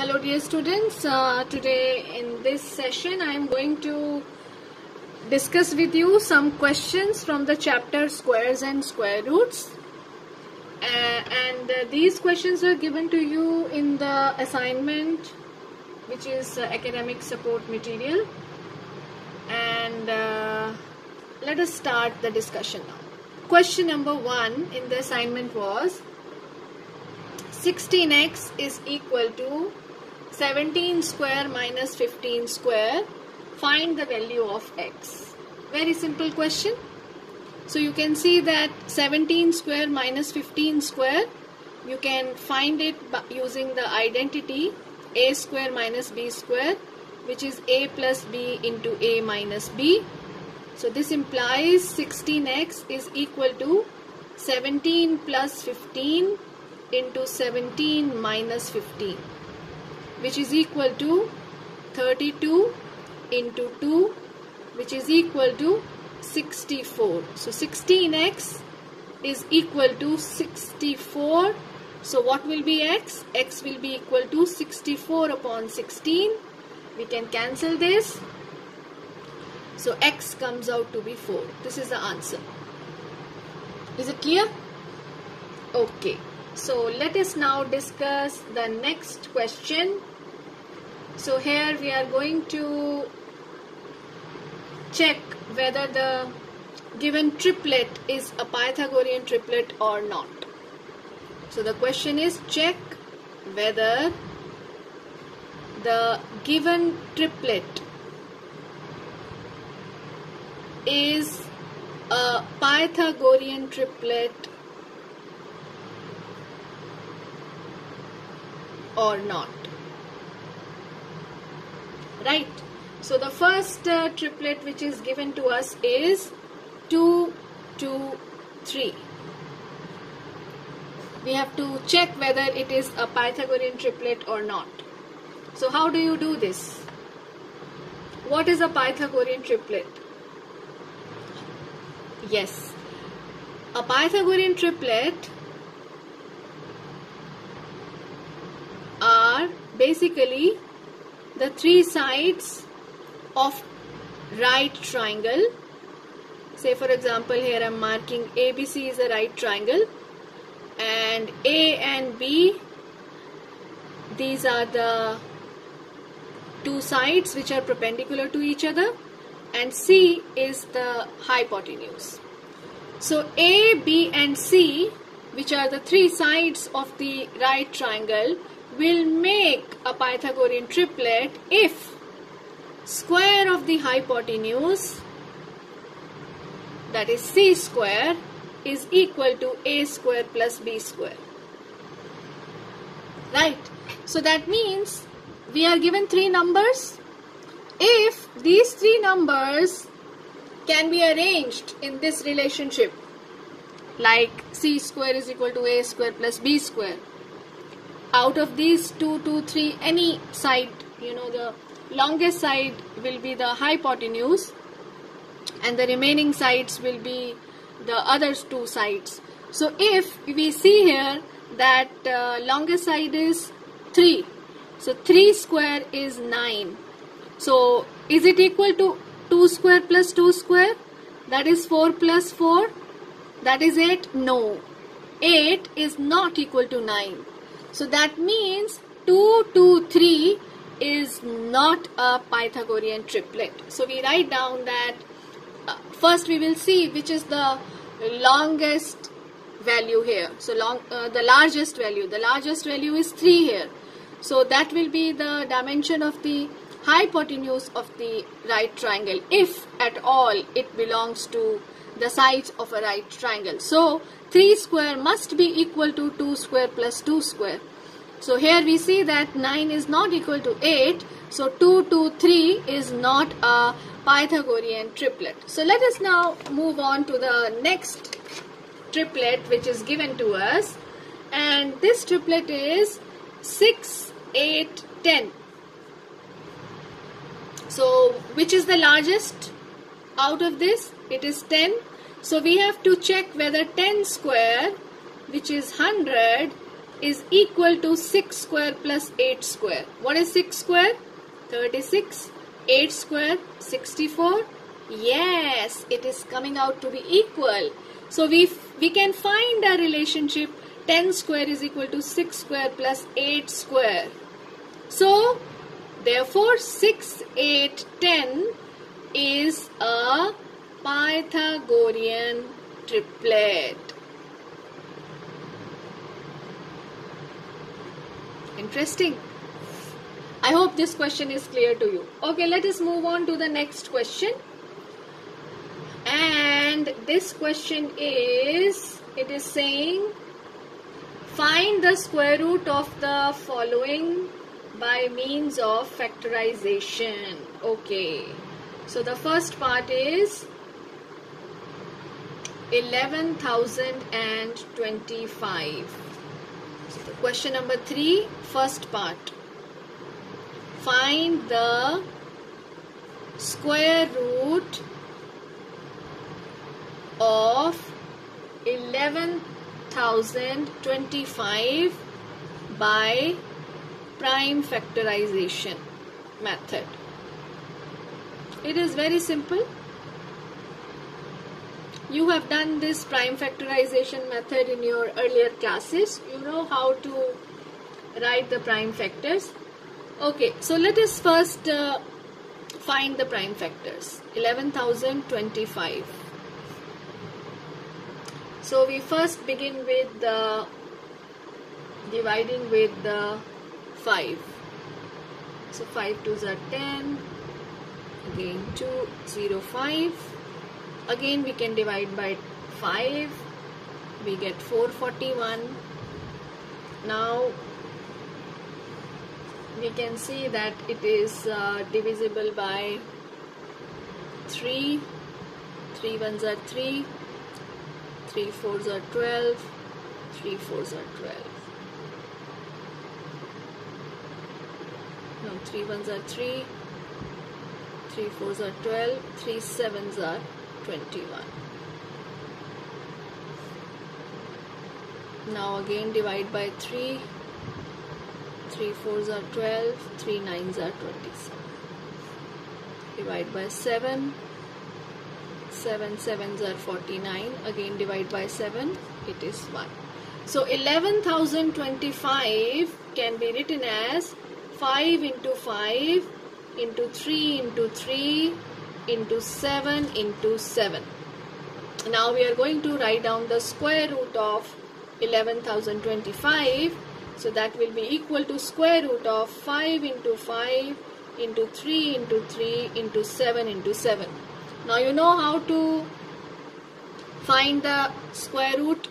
Hello dear students, today in this session I am going to discuss with you some questions from the chapter Squares and Square Roots, and these questions are given to you in the assignment, which is academic support material. And let us start the discussion now. Question number 1 in the assignment was 16x is equal to 17 square minus 15 square. Find the value of x. Very simple question. So you can see that 17 square minus 15 square, you can find it by using the identity a square minus b square, which is a plus b into a minus b. So this implies 16x is equal to 17 plus 15 into 17 minus 15, which is equal to 32 into 2, which is equal to 64. So 16x is equal to 64. So what will be x? X will be equal to 64 upon 16. We can cancel this. So x comes out to be 4. This is the answer. Is it clear? Okay. So let us now discuss the next question. So here we are going to check whether the given triplet is a Pythagorean triplet or not. So the question is, check whether the given triplet is a Pythagorean triplet or not. Right. So the first triplet which is given to us is 2, 2, 3. We have to check whether it is a Pythagorean triplet or not. So how do you do this? What is a Pythagorean triplet? Yes, a Pythagorean triplet are basically the three sides of right triangle. Say for example, here I am marking ABC is a right triangle, and A and B, these are the two sides which are perpendicular to each other, and C is the hypotenuse. So A, B and C, which are the three sides of the right triangle, will make a Pythagorean triplet if square of the hypotenuse, that is C square, is equal to A square plus B square. Right. So that means we are given three numbers. If these three numbers can be arranged in this relationship, like C square is equal to A square plus B square, out of these 2, 2, 3, any side, the longest side will be the hypotenuse and the remaining sides will be the other two sides. So if we see here that longest side is 3, so 3 square is 9. So is it equal to 2 square plus 2 square? That is 4 plus 4. That is 8? No. 8 is not equal to 9. So that means 2, 2, 3 is not a Pythagorean triplet. So we write down that first we will see which is the longest value here. So the largest value. The largest value is 3 here. So that will be the dimension of the hypotenuse of the right triangle, if at all it belongs to the sides of a right triangle. So 3 square must be equal to 2 square plus 2 square. So here we see that 9 is not equal to 8. So 2, 2, 3 is not a Pythagorean triplet. So let us now move on to the next triplet which is given to us. And this triplet is 6, 8, 10. So which is the largest out of this? It is 10. So we have to check whether 10 square, which is 100, is equal to 6 square plus 8 square. What is 6 square? 36. 8 square? 64. Yes, it is coming out to be equal. So we can find a relationship 10 square is equal to 6 square plus 8 square. So therefore 6, 8, 10 is a Pythagorean triplet. Interesting. I hope this question is clear to you. Okay, let us move on to the next question. And this question is, it is saying, find the square root of the following by means of factorization. Okay, so the first part is 11,025. So the question number 3, first part. Find the square root of 11,025 by prime factorization method. It is very simple. You have done this prime factorization method in your earlier classes. You know how to write the prime factors. Okay, so let us first find the prime factors. 11,025. So we first begin with the dividing with the 5. So 5 2s are 10. Again 2, 0, 5. Again we can divide by 5. We get 441. Now we can see that it is divisible by 3. 3 1s are 3. 3 4s are 12. 3 4s are 12. No, 3 1s are 3. 3 4s are 12. 3 7s are 21. Now again divide by 3. 3 4s are 12. 3 9s are 27. Divide by 7. 7 7s are 49. Again divide by 7. It is 1. So 11,025 can be written as 5 into 5 into 3 into 3 into 7 into 7. Now we are going to write down the square root of 11,025. So that will be equal to square root of 5 into 5 into 3 into 3 into 7 into 7. Now you know how to find the square root.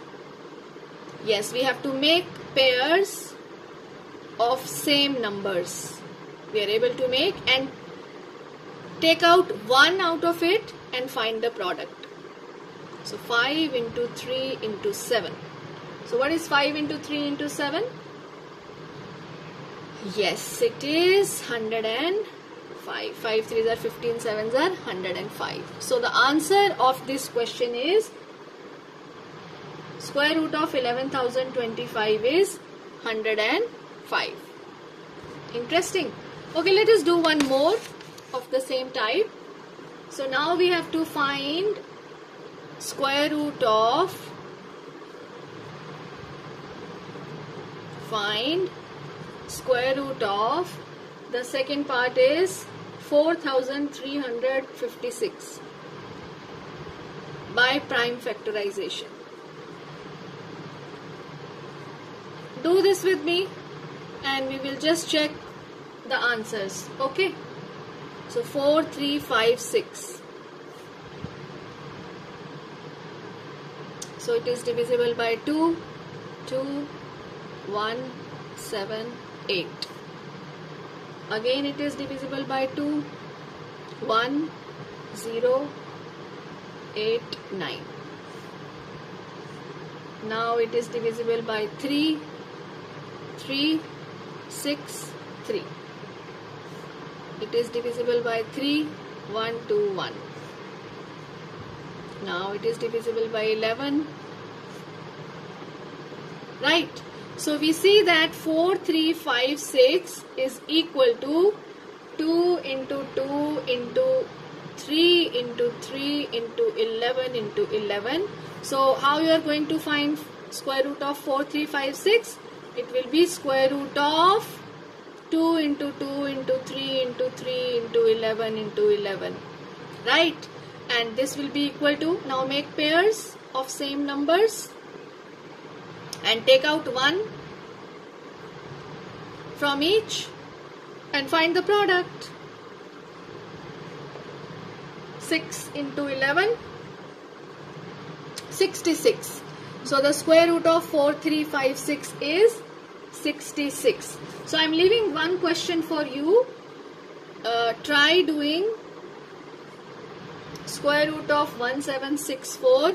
Yes, we have to make pairs of same numbers. We are able to make and take out one out of it and find the product. So 5 into 3 into 7. So what is 5 into 3 into 7? Yes, it is 105. 5 3s are 15, 7s are 105. So the answer of this question is square root of 11,025 is 105. Interesting. Okay, let us do one more of the same type. So now we have to find square root of the second part is 4,356 by prime factorization. Do this with me and we will just check the answers. Okay, so 4356. So it is divisible by 2, 2, 1, 7, 8. Again it is divisible by 2, 1, 0, 8, 9. Now it is divisible by 3, 3, 6, 3. It is divisible by 3, 1, 2, 1. Now it is divisible by 11. Right. So we see that 4356 is equal to 2 into 2 into 3 into 3 into 11 into 11. So how you are going to find square root of 4356? It will be square root of 2 into 2 into 3 into 3 into 11 into 11. Right? And this will be equal to, now make pairs of same numbers and take out 1 from each and find the product. 6 into 11, 66. So the square root of 4356 is 66. So I am leaving one question for you. Try doing square root of 1764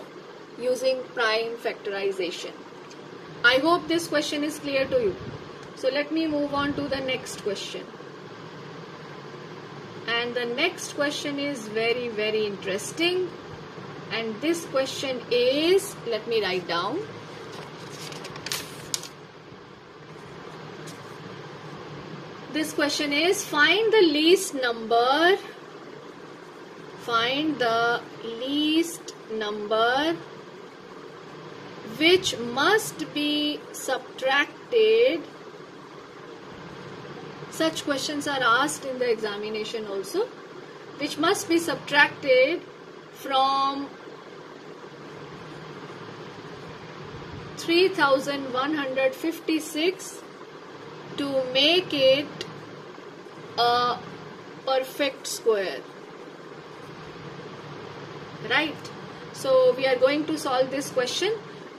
using prime factorization. I hope this question is clear to you. So let me move on to the next question. And the next question is very, very interesting. And this question is, let me write down. This question is, find the least number which must be subtracted. Such questions are asked in the examination also, which must be subtracted from 3156 to make it a perfect square. Right? So we are going to solve this question.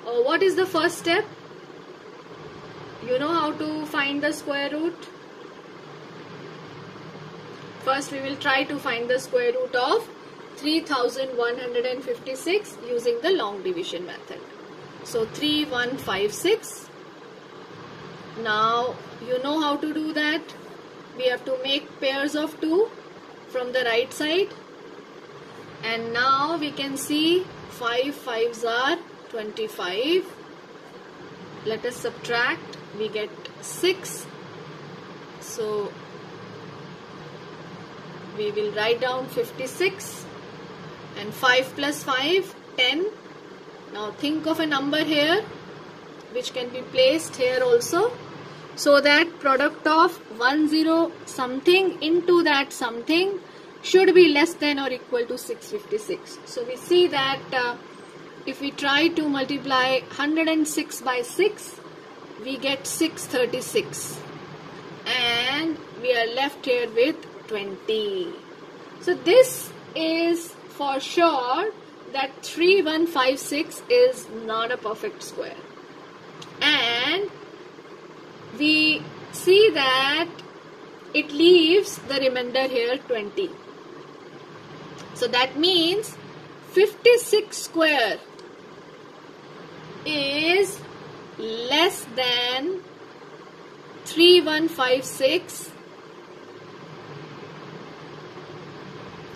What is the first step? You know how to find the square root? First we will try to find the square root of 3156 using the long division method. So 3156. Now you know how to do that. We have to make pairs of 2 from the right side. And now we can see 5 5s are 25. Let us subtract. We get 6. So we will write down 56. And 5 plus 5, 10. Now think of a number here which can be placed here also. So that product of 10 something into that something should be less than or equal to 656. So we see that if we try to multiply 106 by 6, we get 636. And we are left here with 20. So this is for sure that 3156 is not a perfect square. And we see that it leaves the remainder here 20. So that means 56 square is less than 3156.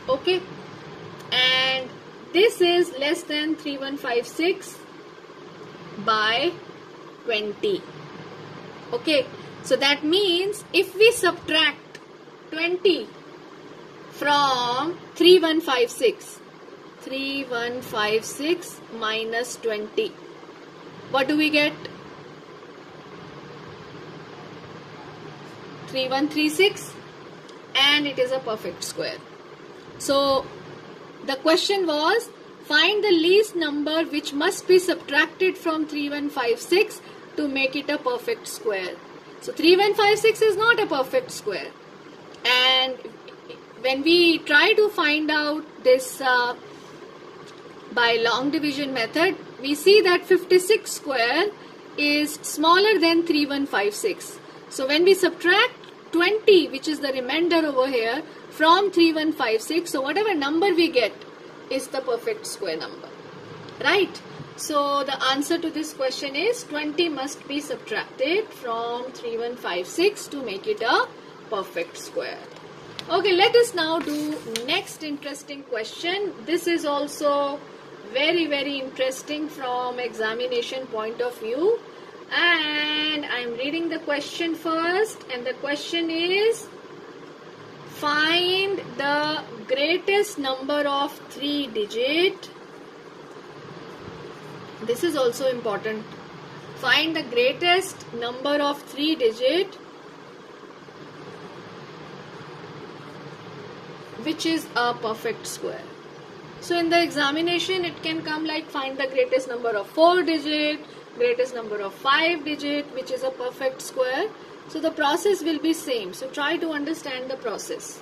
Okay, and this is less than 3156 by 20. Okay, so that means if we subtract 20 from 3156, 3156 minus 20, what do we get? 3136, and it is a perfect square. So the question was, find the least number which must be subtracted from 3156 to make it a perfect square. So 3156 is not a perfect square. And when we try to find out this by long division method, we see that 56 square is smaller than 3156. So when we subtract 20, which is the remainder over here, from 3156, so whatever number we get is the perfect square number. Right? So the answer to this question is 20 must be subtracted from 3156 to make it a perfect square. Okay, let us now do next interesting question. This is also very, very interesting from examination point of view. And I'm reading the question first, and the question is, find the greatest number of 3-digit. This is also important. Find the greatest number of 3-digit which is a perfect square. So in the examination it can come like find the greatest number of 4-digit, greatest number of 5-digit which is a perfect square. So the process will be same. So try to understand the process.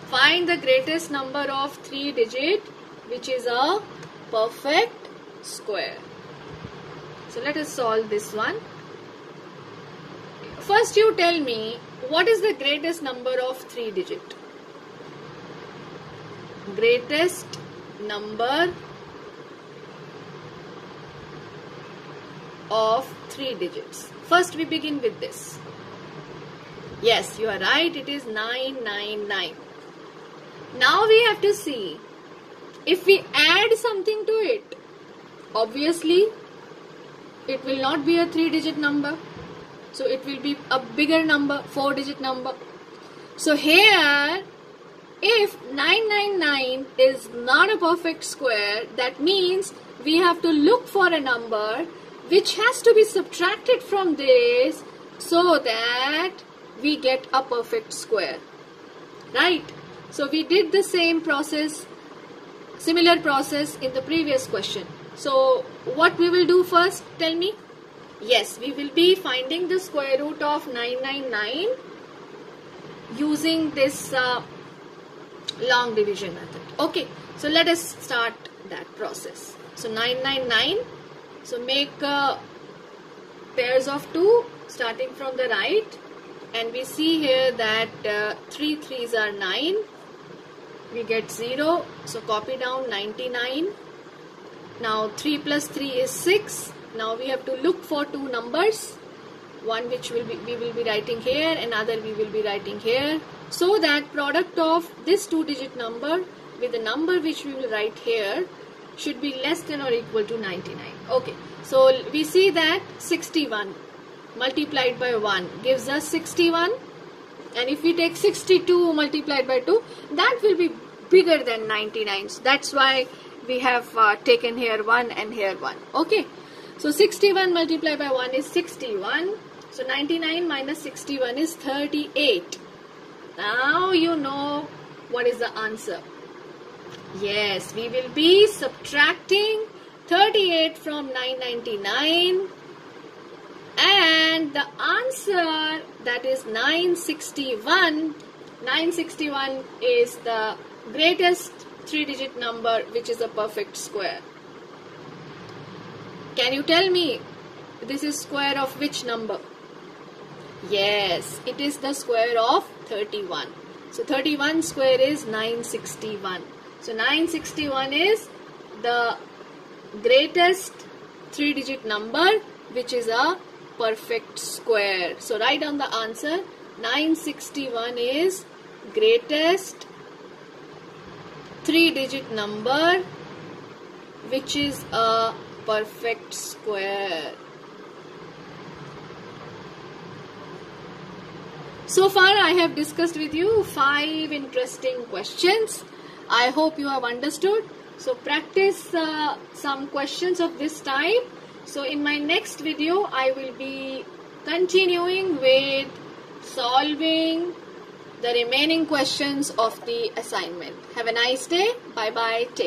Find the greatest number of 3-digit which is a perfect square. So let us solve this one. First you tell me, what is the greatest number of 3-digit? Greatest number of 3 digits. First we begin with this. Yes, you are right, it is 999. Now we have to see if we add something to it. Obviously it will not be a 3-digit number. So it will be a bigger number, 4-digit number. So here, if 999 is not a perfect square, that means we have to look for a number which has to be subtracted from this so that we get a perfect square. Right? So we did the same process, similar process in the previous question. So what we will do first, tell me? Yes, we will be finding the square root of 999 using this long division method. Okay, so let us start that process. So 999, so make pairs of 2 starting from the right, and we see here that 3 3s are 9. We get 0, so copy down 99. Now 3 plus 3 is 6. Now we have to look for 2 numbers, one which we will be writing here, another we will be writing here, so that product of this 2-digit number with the number which we will write here should be less than or equal to 99. Okay, so we see that 61 multiplied by 1 gives us 61, and if we take 62 multiplied by 2, that will be bigger than 99. So that's why we have taken here 1 and here 1. Okay. So 61 multiplied by 1 is 61. So 99 minus 61 is 38. Now you know what is the answer. Yes, we will be subtracting 38 from 999. And the answer, that is 961. 961 is the greatest 3-digit number which is a perfect square. Can you tell me this is square of which number? Yes, it is the square of 31. So 31 square is 961. So 961 is the greatest 3-digit number which is a perfect square. So write down the answer. 961 is greatest 3-digit number which is a perfect square. So far I have discussed with you 5 interesting questions. I hope you have understood. So practice some questions of this type. So in my next video I will be continuing with solving the remaining questions of the assignment. Have a nice day. Bye bye. Take care.